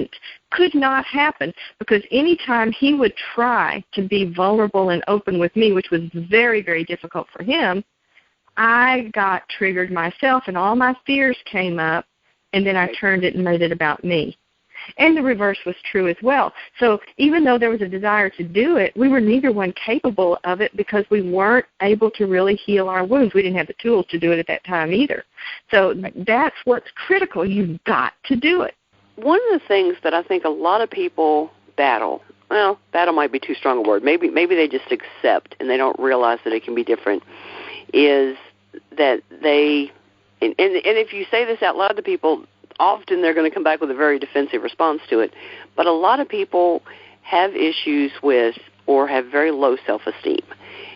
not happen, because anytime he would try to be vulnerable and open with me, which was very, very difficult for him, I got triggered myself and all my fears came up, and then I turned it and made it about me. And the reverse was true as well. So even though there was a desire to do it, we were neither one capable of it because we weren't able to really heal our wounds. We didn't have the tools to do it at that time either. So that's what's critical. You've got to do it. One of the things that I think a lot of people battle might be too strong a word. Maybe they just accept and they don't realize that it can be different, is that they, and if you say this out loud to people, often they're going to come back with a very defensive response to it. But a lot of people have issues with or have very low self-esteem.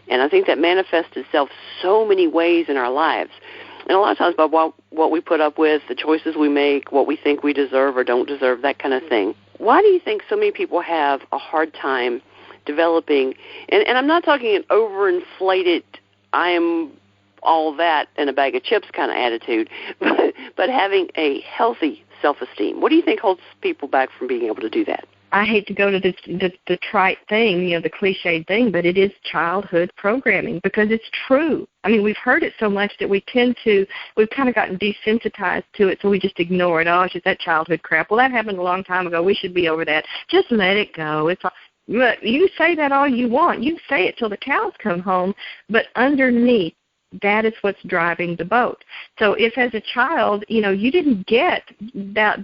And I think that manifests itself so many ways in our lives. And a lot of times by what we put up with, the choices we make, what we think we deserve or don't deserve, that kind of thing. Why do you think so many people have a hard time developing, and I'm not talking an overinflated, I am all that and a bag of chips kind of attitude, but having a healthy self-esteem? What do you think holds people back from being able to do that? I hate to go to the trite thing, the cliched thing, but it is childhood programming because it's true. I mean, we've heard it so much that we've kind of gotten desensitized to it, so we just ignore it. Oh, it's just that childhood crap. Well, that happened a long time ago. We should be over that. Just let it go. You say that all you want. You say it till the cows come home, but underneath, that is what's driving the boat. So if as a child, you didn't get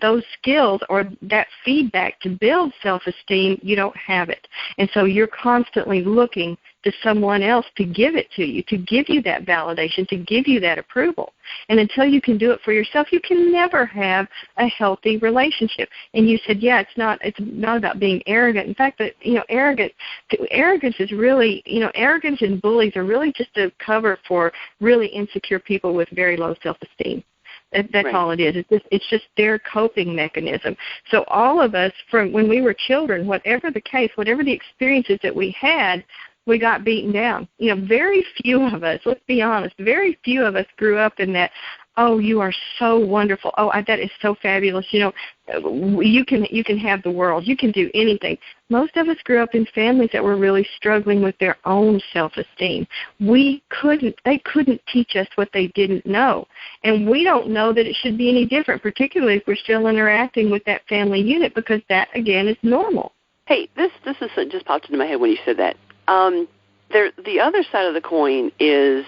those skills or that feedback to build self-esteem, you don't have it. And so you're constantly looking to someone else to give it to you, to give you that validation, to give you that approval. And until you can do it for yourself, you can never have a healthy relationship. And you said, it's not about being arrogant. In fact, arrogance is really, arrogance and bullies are really just a cover for really insecure people with very low self-esteem. That's right. All it is. It's just their coping mechanism. So all of us, from when we were children, whatever the case, whatever the experiences that we had, we got beaten down. Very few of us, let's be honest, very few of us grew up in that, oh, you are so wonderful. Oh, that is so fabulous. You can have the world. You can do anything. Most of us grew up in families that were really struggling with their own self-esteem. They couldn't teach us what they didn't know. And we don't know that it should be any different, particularly if we're still interacting with that family unit, because that, again, is normal. Hey, this just popped into my head when you said that. The other side of the coin is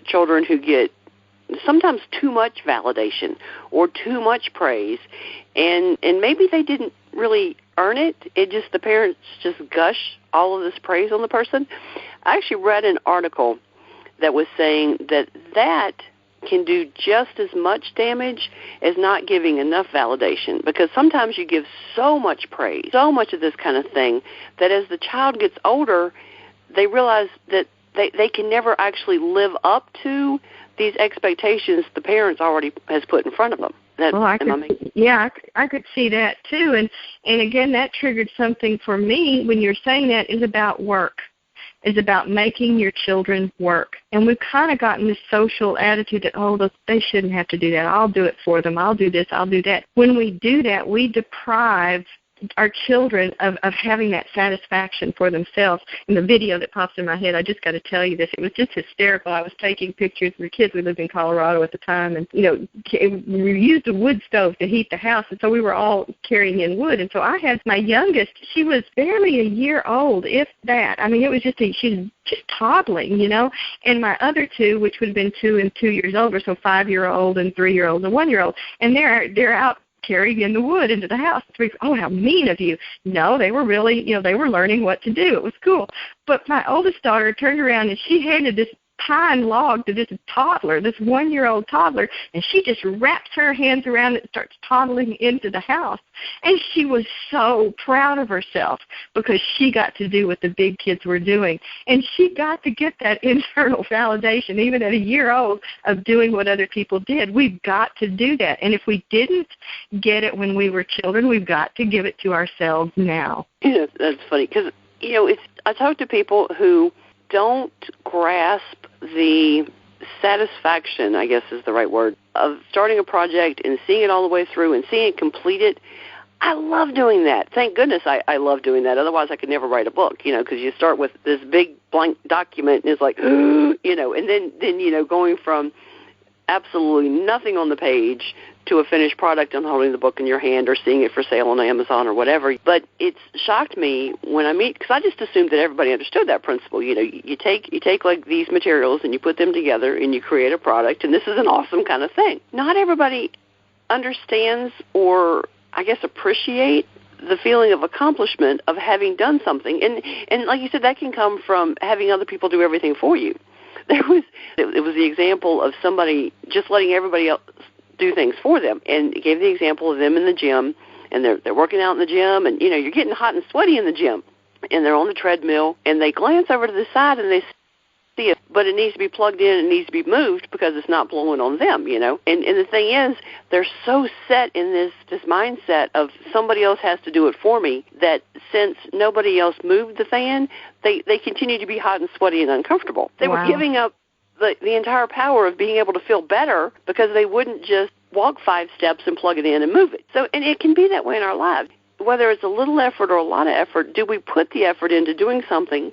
children who get sometimes too much validation or too much praise, and maybe they didn't really earn it. The parents just gush all of this praise on the person. I actually read an article that was saying that can do just as much damage as not giving enough validation, because sometimes you give so much praise, so much of this kind of thing, that as the child gets older, they realize that they can never actually live up to these expectations the parents already has put in front of them. I could see that too. And again, that triggered something for me when you're saying that is about work, is about making your children work. And we've kind of gotten this social attitude that, they shouldn't have to do that. I'll do it for them. I'll do this. I'll do that. When we do that, we deprive our children of having that satisfaction for themselves. In the video that pops in my head, I just got to tell you this. It was just hysterical. I was taking pictures of the kids. We lived in Colorado at the time, and, we used a wood stove to heat the house, and so we were all carrying in wood. And so I had my youngest, she was barely a year old, if that. I mean, it was she was just toddling, and my other two, which would have been 2 and 2 years older, so 5-year-old and 3-year-old and 1-year-old, and they're out carrying in the wood into the house. Oh, how mean of you. No, they were really, they were learning what to do. It was cool. But my oldest daughter turned around and she handed this pine log to this toddler, this 1-year-old toddler, and she just wraps her hands around it and starts toddling into the house. And she was so proud of herself because she got to do what the big kids were doing. And she got to get that internal validation, even at a year old, of doing what other people did. We've got to do that. And if we didn't get it when we were children, we've got to give it to ourselves now. Yeah, that's funny because, I talk to people who don't grasp the satisfaction, I guess is the right word, of starting a project and seeing it all the way through and seeing it completed. I love doing that. Thank goodness I love doing that. Otherwise, I could never write a book, because you start with this big blank document and it's like, and then going from absolutely nothing on the page to a finished product and holding the book in your hand or seeing it for sale on Amazon or whatever. But it's shocked me when I meet, because I just assumed that everybody understood that principle. You know, you take like these materials and you put them together and you create a product, and this is an awesome kind of thing. Not everybody understands or, I guess, appreciate the feeling of accomplishment of having done something. And like you said, that can come from having other people do everything for you. It was the example of somebody just letting everybody else do things for them, and it gave the example of them in the gym, and they're working out in the gym, and, you know, you're getting hot and sweaty in the gym, and they're on the treadmill, and they glance over to the side, and they see it, but it needs to be plugged in, it needs to be moved because it's not blowing on them, you know. And the thing is, they're so set in this mindset of somebody else has to do it for me that since nobody else moved the fan, they continue to be hot and sweaty and uncomfortable. They were giving up the entire power of being able to feel better because they wouldn't just walk 5 steps and plug it in and move it. So, and it can be that way in our lives. Whether it's a little effort or a lot of effort, do we put the effort into doing something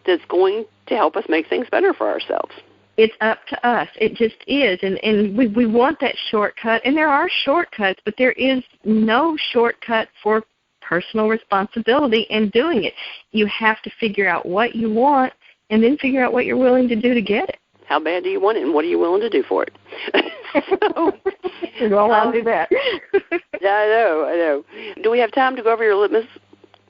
that's going to help us make things better for ourselves? It's up to us. It just is. And we want that shortcut. And there are shortcuts, but there is no shortcut for personal responsibility in doing it. You have to figure out what you want and then figure out what you're willing to do to get it. How bad do you want it, and what are you willing to do for it? I'll do that. Yeah, I know. Do we have time to go over your litmus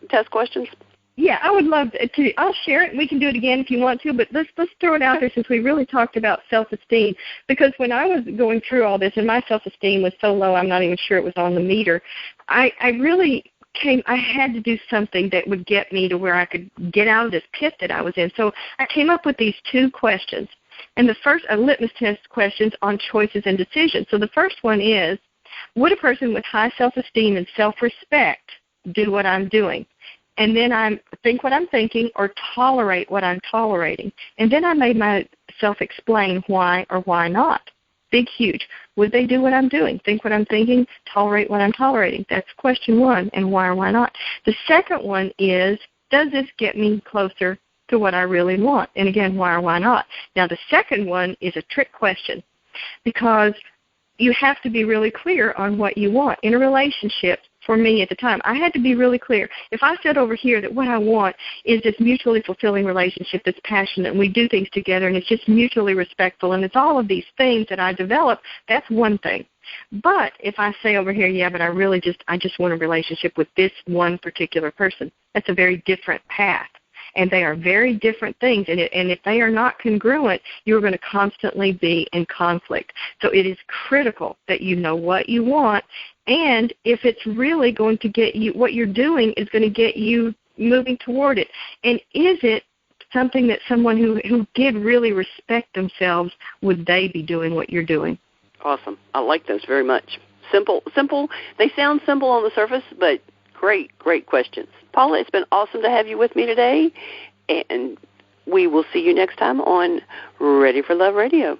test questions? Yeah, I would love to. I'll share it, and we can do it again if you want to, but let's throw it out there since we really talked about self-esteem, because when I was going through all this, and my self-esteem was so low, I'm not even sure it was on the meter, I had to do something that would get me to where I could get out of this pit that I was in. So I came up with these 2 questions. And the first are litmus test questions on choices and decisions. So the first one is, would a person with high self-esteem and self-respect do what I'm doing? And then I think what I'm thinking or tolerate what I'm tolerating. And then I made myself explain why or why not. Big, huge. Would they do what I'm doing? Think what I'm thinking, tolerate what I'm tolerating. That's question 1, and why or why not. The second one is, does this get me closer to what I really want? And again, why or why not? Now, the second one is a trick question, because you have to be really clear on what you want. In a relationship, for me at the time, I had to be really clear. If I said over here that what I want is this mutually fulfilling relationship that's passionate and we do things together and it's just mutually respectful and it's all of these things that I develop, that's one thing. But if I say over here, yeah, but I just want a relationship with this one particular person, that's a very different path. And they are very different things, and if they are not congruent, you're going to constantly be in conflict. So it is critical that you know what you want, and if it's really going to get you, what you're doing is going to get you moving toward it. And is it something that someone who did really respect themselves, would they be doing what you're doing? Awesome. I like those very much. Simple. They sound simple on the surface, but great questions. Paula, it's been awesome to have you with me today, and we will see you next time on Ready for Love Radio.